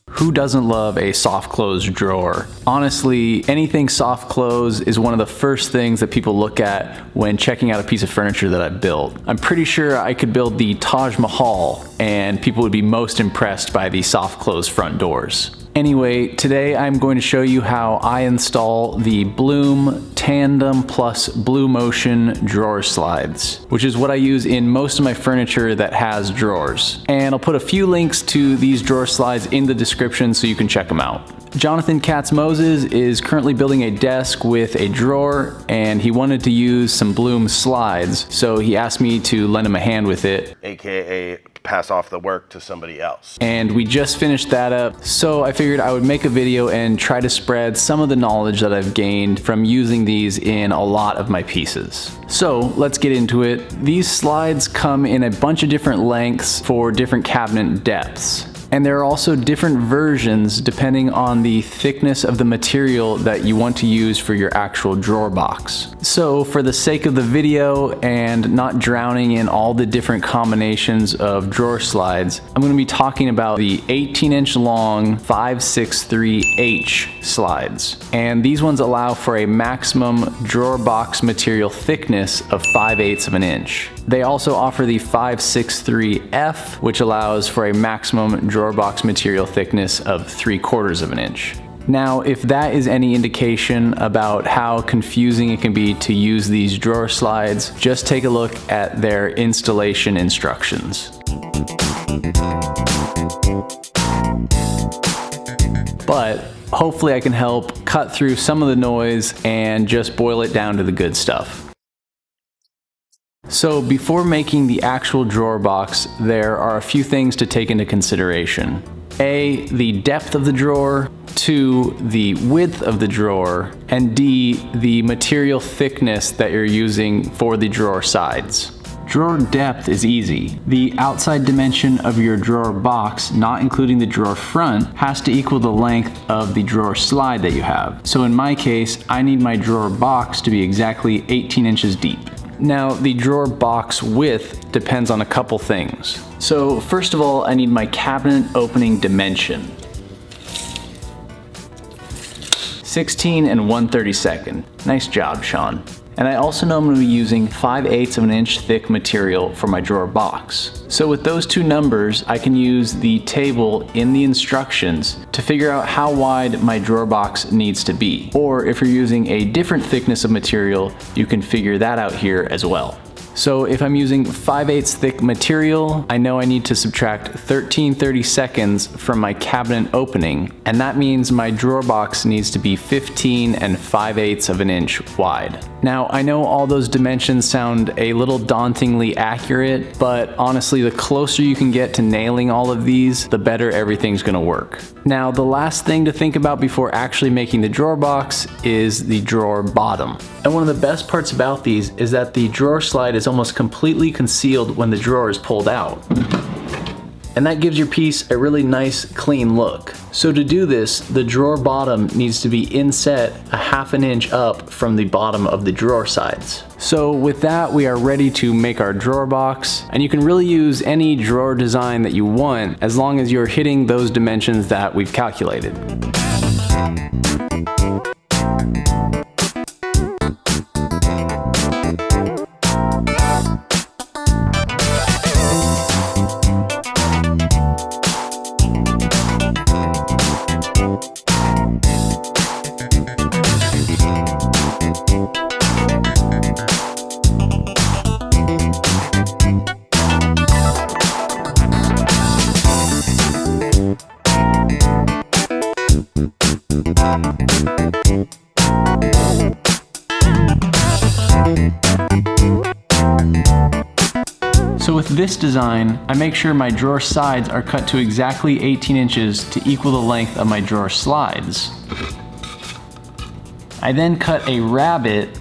Who doesn't love a soft close drawer? Honestly, anything soft close is one of the first things that people look at when checking out a piece of furniture that I built. I'm pretty sure I could build the Taj Mahal and people would be most impressed by the soft close front doors. Anyway, today I'm going to show you how I install the Blum Tandem plus Blumotion drawer slides, which is what I use in most of my furniture that has drawers. And I'll put a few links to these drawer slides in the description so you can check them out. Jonathan Katz-Moses is currently building a desk with a drawer, and he wanted to use some Blum slides, so he asked me to lend him a hand with it. AKA pass off the work to somebody else. And we just finished that up, so I figured I would make a video and try to spread some of the knowledge that I've gained from using these in a lot of my pieces. So let's get into it. These slides come in a bunch of different lengths for different cabinet depths. And there are also different versions depending on the thickness of the material that you want to use for your actual drawer box. So for the sake of the video and not drowning in all the different combinations of drawer slides, I'm going to be talking about the 18-inch long 563H slides. And these ones allow for a maximum drawer box material thickness of 5/8 of an inch. They also offer the 563F, which allows for a maximum drawer box material thickness of 3/4 of an inch. Now, if that is any indication about how confusing it can be to use these drawer slides, just take a look at their installation instructions. But hopefully I can help cut through some of the noise and just boil it down to the good stuff. So before making the actual drawer box, there are a few things to take into consideration. A, the depth of the drawer, 2, the width of the drawer, and D, the material thickness that you're using for the drawer sides. Drawer depth is easy. The outside dimension of your drawer box, not including the drawer front, has to equal the length of the drawer slide that you have. So in my case, I need my drawer box to be exactly 18 inches deep. Now, the drawer box width depends on a couple things. So first of all, I need my cabinet opening dimension. 16 and 1/32. Nice job, Sean. And I also know I'm going to be using 5/8 of an inch thick material for my drawer box. So with those two numbers, I can use the table in the instructions to figure out how wide my drawer box needs to be. Or if you're using a different thickness of material, you can figure that out here as well. So if I'm using 5/8 thick material, I know I need to subtract 13/32 from my cabinet opening, and that means my drawer box needs to be 15 and 5/8 of an inch wide. Now, I know all those dimensions sound a little dauntingly accurate, but honestly, the closer you can get to nailing all of these, the better everything's gonna work. Now, the last thing to think about before actually making the drawer box is the drawer bottom. And one of the best parts about these is that the drawer slide is almost completely concealed when the drawer is pulled out. And that gives your piece a really nice, clean look. So to do this, the drawer bottom needs to be inset a 1/2 inch up from the bottom of the drawer sides. So with that, we are ready to make our drawer box, and you can really use any drawer design that you want as long as you're hitting those dimensions that we've calculated. So with this design, I make sure my drawer sides are cut to exactly 18 inches to equal the length of my drawer slides. I then cut a rabbet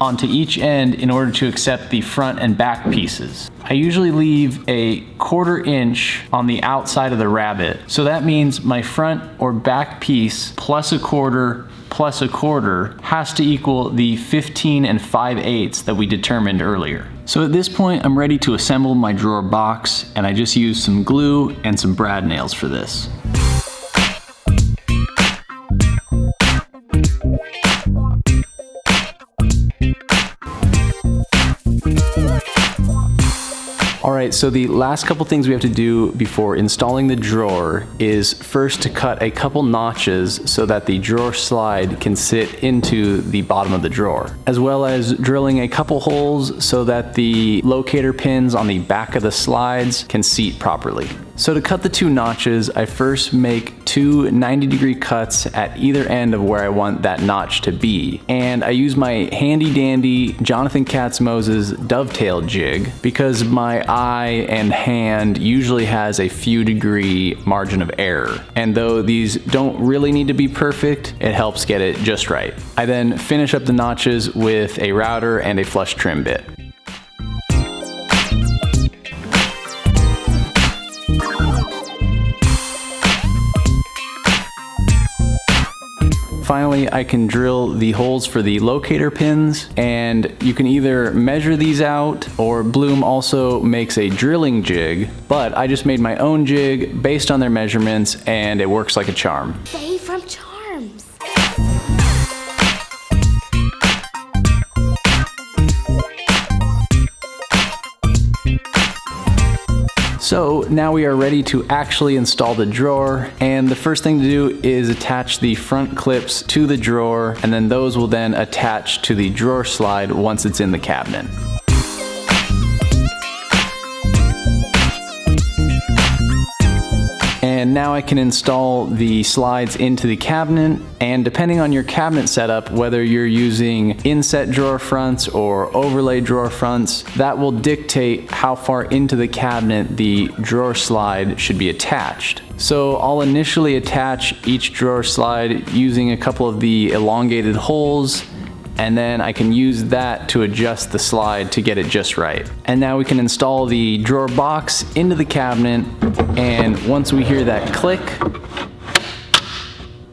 onto each end in order to accept the front and back pieces. I usually leave a 1/4 inch on the outside of the rabbet. So that means my front or back piece plus a 1/4 plus a 1/4 has to equal the 15 and 5/8 that we determined earlier. So at this point, I'm ready to assemble my drawer box, and I just used some glue and some brad nails for this. Alright, so the last couple things we have to do before installing the drawer is first to cut a couple notches so that the drawer slide can sit into the bottom of the drawer, as well as drilling a couple holes so that the locator pins on the back of the slides can seat properly. So to cut the two notches, I first make two 90-degree cuts at either end of where I want that notch to be. And I use my handy dandy Jonathan Katz Moses dovetail jig because my eye and hand usually has a few degree margin of error. And though these don't really need to be perfect, it helps get it just right. I then finish up the notches with a router and a flush trim bit. Finally, I can drill the holes for the locator pins, and you can either measure these out, or Blum also makes a drilling jig, but I just made my own jig based on their measurements, and it works like a charm. Faye from Charms. So now we are ready to actually install the drawer, and the first thing to do is attach the front clips to the drawer, and then those will then attach to the drawer slide once it's in the cabinet. And now I can install the slides into the cabinet, and depending on your cabinet setup, whether you're using inset drawer fronts or overlay drawer fronts, that will dictate how far into the cabinet the drawer slide should be attached. So I'll initially attach each drawer slide using a couple of the elongated holes, and then I can use that to adjust the slide to get it just right. And now we can install the drawer box into the cabinet, and once we hear that click,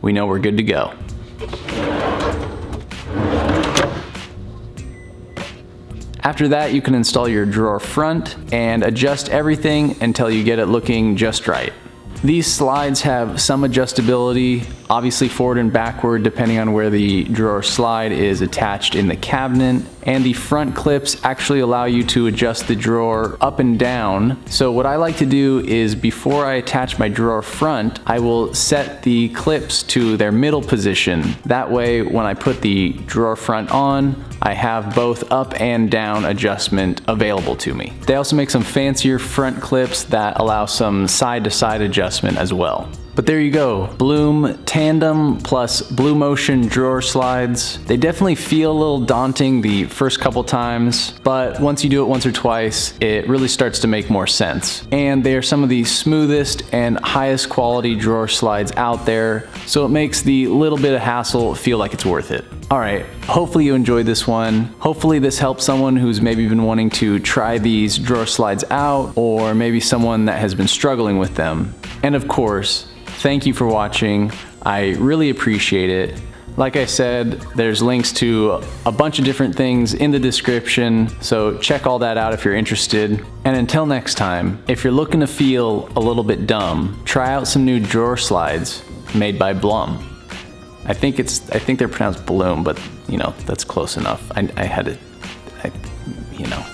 we know we're good to go. After that, you can install your drawer front and adjust everything until you get it looking just right. These slides have some adjustability, obviously forward and backward depending on where the drawer slide is attached in the cabinet, and the front clips actually allow you to adjust the drawer up and down. So what I like to do is before I attach my drawer front, I will set the clips to their middle position. That way when I put the drawer front on, I have both up and down adjustment available to me. They also make some fancier front clips that allow some side-to-side adjustment as well. But there you go, Blum Tandem plus Blumotion drawer slides. They definitely feel a little daunting the first couple times, but once you do it once or twice, it really starts to make more sense. And they are some of the smoothest and highest quality drawer slides out there, so it makes the little bit of hassle feel like it's worth it. Alright, hopefully you enjoyed this one. Hopefully this helps someone who's maybe been wanting to try these drawer slides out, or maybe someone that has been struggling with them. And of course, thank you for watching. I really appreciate it. Like I said, there's links to a bunch of different things in the description, so check all that out if you're interested. And until next time, if you're looking to feel a little bit dumb, try out some new drawer slides made by Blum. I think they're pronounced Bloom, but you know, that's close enough. I had to, you know.